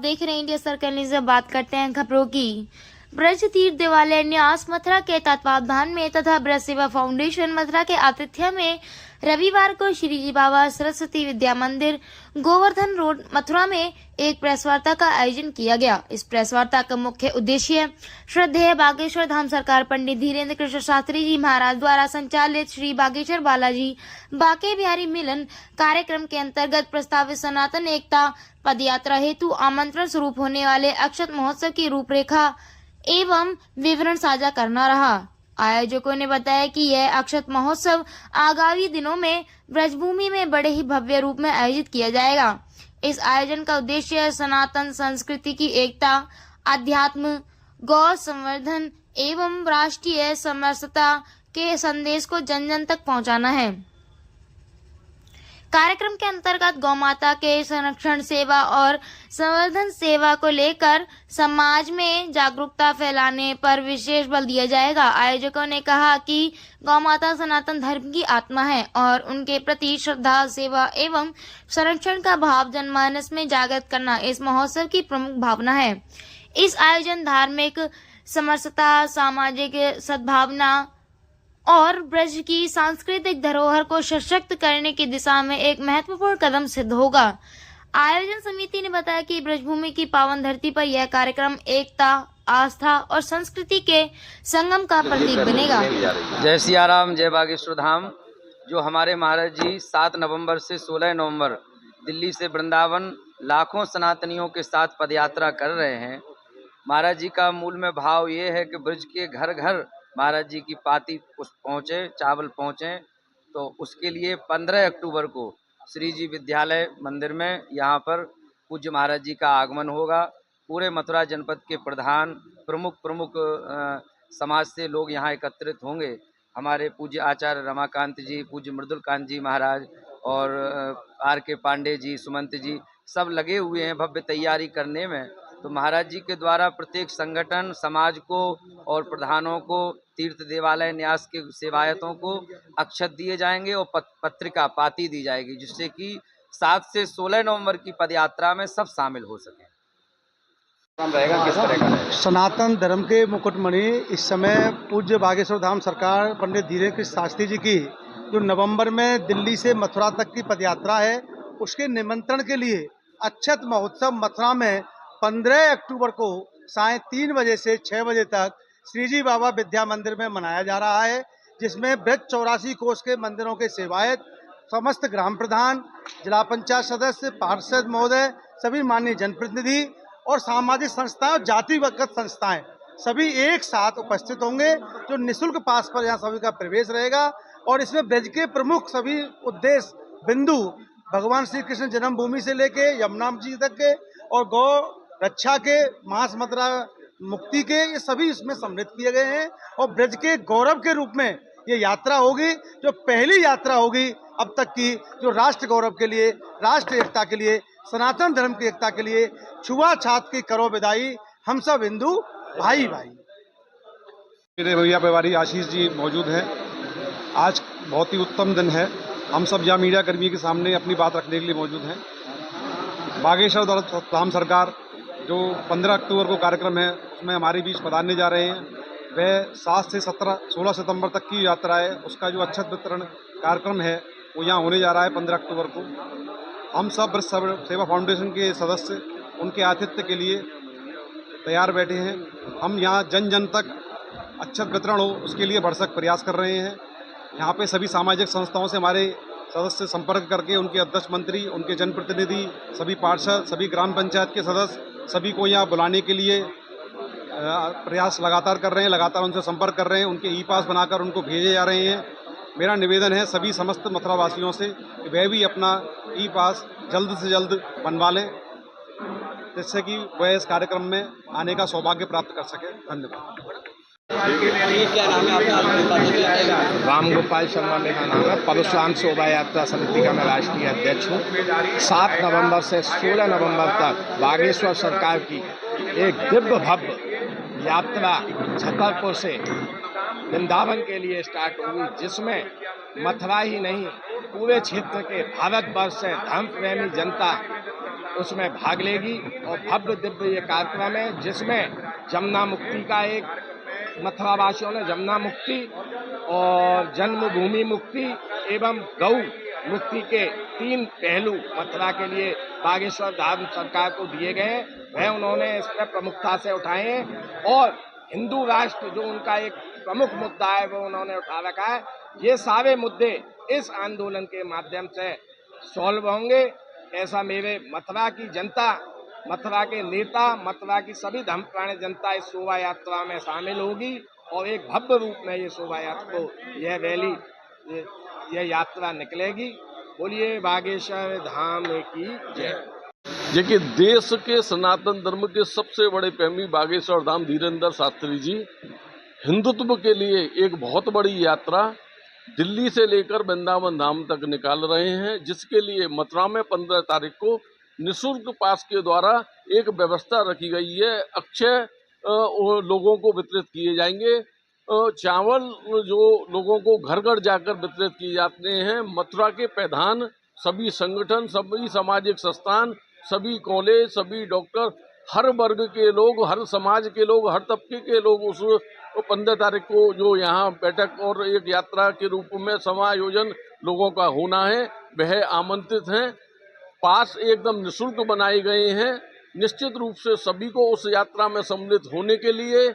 देख रहे हैं इंडिया सर्कल न्यूज़। बात करते हैं खबरों की। ब्रज तीर्थ देवालय न्यास मथुरा के तत्वावधान में तथा ब्रज सेवा फाउंडेशन मथुरा के आतिथ्य में रविवार को श्री जी बाबा सरस्वती विद्या मंदिर गोवर्धन रोड मथुरा में एक प्रेस वार्ता का आयोजन किया गया। इस प्रेस वार्ता का मुख्य उद्देश्य श्रद्धेय बागेश्वर धाम सरकार पंडित धीरेन्द्र कृष्ण शास्त्री जी महाराज द्वारा संचालित श्री बागेश्वर बालाजी बाके बिहारी मिलन कार्यक्रम के अंतर्गत प्रस्तावित सनातन एकता पदयात्रा हेतु आमंत्रण स्वरूप होने वाले अक्षत महोत्सव की रूपरेखा एवं विवरण साझा करना रहा। आयोजकों ने बताया कि यह अक्षत महोत्सव आगामी दिनों में ब्रजभूमि में बड़े ही भव्य रूप में आयोजित किया जाएगा। इस आयोजन का उद्देश्य सनातन संस्कृति की एकता, अध्यात्म, गौ संवर्धन एवं राष्ट्रीय समरसता के संदेश को जन जन तक पहुंचाना है। कार्यक्रम के अंतर्गत गौ माता के संरक्षण सेवा और संवर्धन सेवा को लेकर समाज में जागरूकता फैलाने पर विशेष बल दिया जाएगा। आयोजकों ने कहा कि गौ माता सनातन धर्म की आत्मा है और उनके प्रति श्रद्धा, सेवा एवं संरक्षण का भाव जनमानस में जागृत करना इस महोत्सव की प्रमुख भावना है। इस आयोजन धार्मिक समरसता, सामाजिक सद्भावना और ब्रज की सांस्कृतिक धरोहर को सशक्त करने की दिशा में एक महत्वपूर्ण कदम सिद्ध होगा। आयोजन समिति ने बताया कि ब्रजभूमि की पावन धरती पर यह कार्यक्रम एकता, आस्था और संस्कृति के संगम का प्रतीक बनेगा। जय सिया राम, जय बागेश्वर धाम। जो हमारे महाराज जी 7 नवंबर से 16 नवंबर दिल्ली से वृंदावन लाखों सनातनियों के साथ पदयात्रा कर रहे हैं। महाराज जी का मूल में भाव ये है कि ब्रज के घर घर महाराज जी की पाती पुष्प पहुँचे, चावल पहुँचे। तो उसके लिए 15 अक्टूबर को श्री जी विद्यालय मंदिर में यहाँ पर पूज्य महाराज जी का आगमन होगा। पूरे मथुरा जनपद के प्रधान प्रमुख समाज से लोग यहाँ एकत्रित होंगे। हमारे पूज्य आचार्य रमाकांत जी, पूज्य मृदुलकांत जी महाराज और R.K. पांडे जी, सुमंत जी सब लगे हुए हैं भव्य तैयारी करने में। तो महाराज जी के द्वारा प्रत्येक संगठन, समाज को और प्रधानों को, तीर्थ देवालय न्यास के सेवायतों को अक्षत दिए जाएंगे और पत्रिका पाती दी जाएगी, जिससे कि 7 से 16 नवंबर की पदयात्रा में सब शामिल हो सकें। रहेगा किस तरह का? सनातन धर्म के मुकुटमणि इस समय पूज्य बागेश्वर धाम सरकार पंडित धीरेन्द्र कृष्ण शास्त्री जी की जो नवंबर में दिल्ली से मथुरा तक की पदयात्रा है, उसके निमंत्रण के लिए अक्षत महोत्सव मथुरा में 15 अक्टूबर को साय 3 बजे से 6 बजे तक श्री जी बाबा विद्या मंदिर में मनाया जा रहा है, जिसमें ब्रज 84 कोष के मंदिरों के सेवायत, समस्त ग्राम प्रधान, जिला पंचायत सदस्य, पार्षद महोदय, सभी माननीय जनप्रतिनिधि और सामाजिक संस्थाएं और जातिगत संस्थाएं सभी एक साथ उपस्थित होंगे। जो निःशुल्क पास पर यहाँ सभी का प्रवेश रहेगा और इसमें ब्रज के प्रमुख सभी उद्देश्य बिंदु भगवान श्री कृष्ण जन्मभूमि से लेके यमुना जी तक के और गौ रक्षा के, मांस मदिरा मुक्ति के, ये सभी इसमें सम्मिलित किए गए हैं। और ब्रज के गौरव के रूप में ये यात्रा होगी, जो पहली यात्रा होगी अब तक की, जो राष्ट्र गौरव के लिए, राष्ट्र एकता के लिए, सनातन धर्म की एकता के लिए छुआछूत की करो विदाई, हम सब हिंदू भाई भाई। मेरे भैया परिवारी आशीष जी मौजूद हैं। आज बहुत ही उत्तम दिन है। हम सब यहाँ मीडिया कर्मी के सामने अपनी बात रखने के लिए मौजूद हैं। बागेश्वर धाम सरकार जो 15 अक्टूबर को कार्यक्रम है उसमें हमारे बीच पधारने जा रहे हैं। वह 7 से 16 सितंबर तक की यात्रा है। उसका जो अक्षत वितरण कार्यक्रम है वो यहाँ होने जा रहा है 15 अक्टूबर को। हम सब ब्रज सेवा फाउंडेशन के सदस्य उनके आतिथ्य के लिए तैयार बैठे हैं। हम यहाँ जन जन तक अक्षत वितरण हो उसके लिए भरसक प्रयास कर रहे हैं। यहाँ पे सभी सामाजिक संस्थाओं से हमारे सदस्य संपर्क करके उनके अध्यक्ष मंत्री, उनके जनप्रतिनिधि, सभी पार्षद, सभी ग्राम पंचायत के सदस्य सभी को यहाँ बुलाने के लिए प्रयास लगातार कर रहे हैं। लगातार उनसे संपर्क कर रहे हैं। उनके ई पास बनाकर उनको भेजे जा रहे हैं। मेरा निवेदन है सभी समस्त मथुरा वासियों से कि वह भी अपना ई पास जल्द से जल्द बनवा लें, जिससे कि वह इस कार्यक्रम में आने का सौभाग्य प्राप्त कर सके। धन्यवाद। क्या नाम है आपका? राम गोपाल शर्मा मेरा नाम है। परशुराम शोभा यात्रा समिति का मैं राष्ट्रीय अध्यक्ष हूँ। 7 नवंबर से 16 नवंबर तक बागेश्वर सरकार की एक दिव्य भव्य यात्रा छतरपुर से वृंदावन के लिए स्टार्ट हुई, जिसमें मथुरा ही नहीं पूरे क्षेत्र के भारतवर्ष से धर्म प्रेमी जनता उसमें भाग लेगी और भव्य दिव्य ये कार्यक्रम है जिसमें जमुना मुक्ति का एक मथुरावासियों ने जमुना मुक्ति और जन्मभूमि मुक्ति एवं गौ मुक्ति के 3 पहलू मथुरा के लिए बागेश्वर धाम सरकार को दिए गए हैं, वह उन्होंने इस पर प्रमुखता से उठाए हैं और हिंदू राष्ट्र जो उनका एक प्रमुख मुद्दा है वो उन्होंने उठा रखा है। ये सारे मुद्दे इस आंदोलन के माध्यम से सॉल्व होंगे, ऐसा मेरे मथुरा की जनता, मथुरा के नेता, मथुरा की सभी धर्मप्राणी जनता इस शोभा यात्रा में शामिल होगी और एक भव्य रूप में ये शोभा यात्रा, यह रैली, यह यात्रा निकलेगी। बोलिए बागेश्वर धाम की जय। देखिए, देश के सनातन धर्म के सबसे बड़े प्रेमी बागेश्वर धाम धीरेन्द्र शास्त्री जी हिंदुत्व के लिए एक बहुत बड़ी यात्रा दिल्ली से लेकर वृंदावन धाम तक निकाल रहे हैं, जिसके लिए मथुरा में 15 तारीख को निःशुल्क पास के द्वारा एक व्यवस्था रखी गई है। अक्षय लोगों को वितरित किए जाएंगे। चावल जो लोगों को घर घर जाकर वितरित किए जाते हैं। मथुरा के प्रधान, सभी संगठन, सभी सामाजिक संस्थान, सभी कॉलेज, सभी डॉक्टर, हर वर्ग के लोग, हर समाज के लोग, हर तबके के लोग उस 15 तारीख को जो यहाँ बैठक और एक यात्रा के रूप में समायोजन लोगों का होना है, वह आमंत्रित हैं। पास एकदम निःशुल्क बनाए गए हैं। निश्चित रूप से सभी को उस यात्रा में सम्मिलित होने के लिए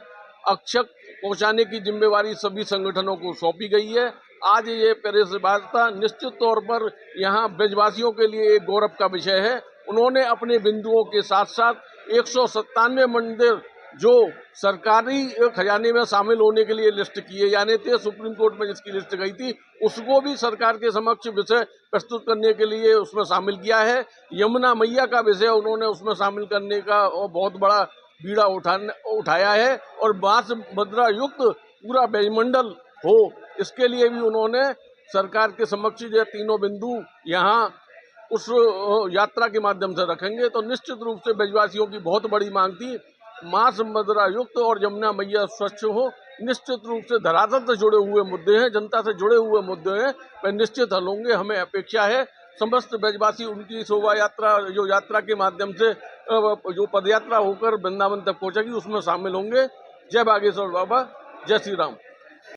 अक्षय पहुंचाने की जिम्मेवारी सभी संगठनों को सौंपी गई है। आज ये प्रेस वार्ता निश्चित तौर पर यहाँ ब्रजवासियों के लिए एक गौरव का विषय है। उन्होंने अपने बिंदुओं के साथ साथ 197 मंदिर जो सरकारी खजाने में शामिल होने के लिए लिस्ट किए जाने थे, सुप्रीम कोर्ट में जिसकी लिस्ट गई थी, उसको भी सरकार के समक्ष विषय प्रस्तुत करने के लिए उसमें शामिल किया है। यमुना मैया का विषय उन्होंने उसमें शामिल करने का बहुत बड़ा बीड़ा उठाया है और बांस मदरा युक्त पूरा ब्रजमंडल हो, इसके लिए भी उन्होंने सरकार के समक्ष ये तीनों बिंदु यहाँ उस यात्रा के माध्यम से रखेंगे। तो निश्चित रूप से ब्रजवासियों की बहुत बड़ी मांग थी, मांस मदरा युक्त और यमुना मैया स्वच्छ हो। निश्चित रूप से धरातल से जुड़े हुए मुद्दे हैं, जनता से जुड़े हुए मुद्दे हैं, वे निश्चित हल होंगे। हमें अपेक्षा है समस्त ब्रजवासी उनकी शोभा यात्रा, जो यात्रा के माध्यम से जो पदयात्रा होकर वृंदावन तक पहुंचेगी, उसमें शामिल होंगे। जय बागेश्वर बाबा, जय श्री राम।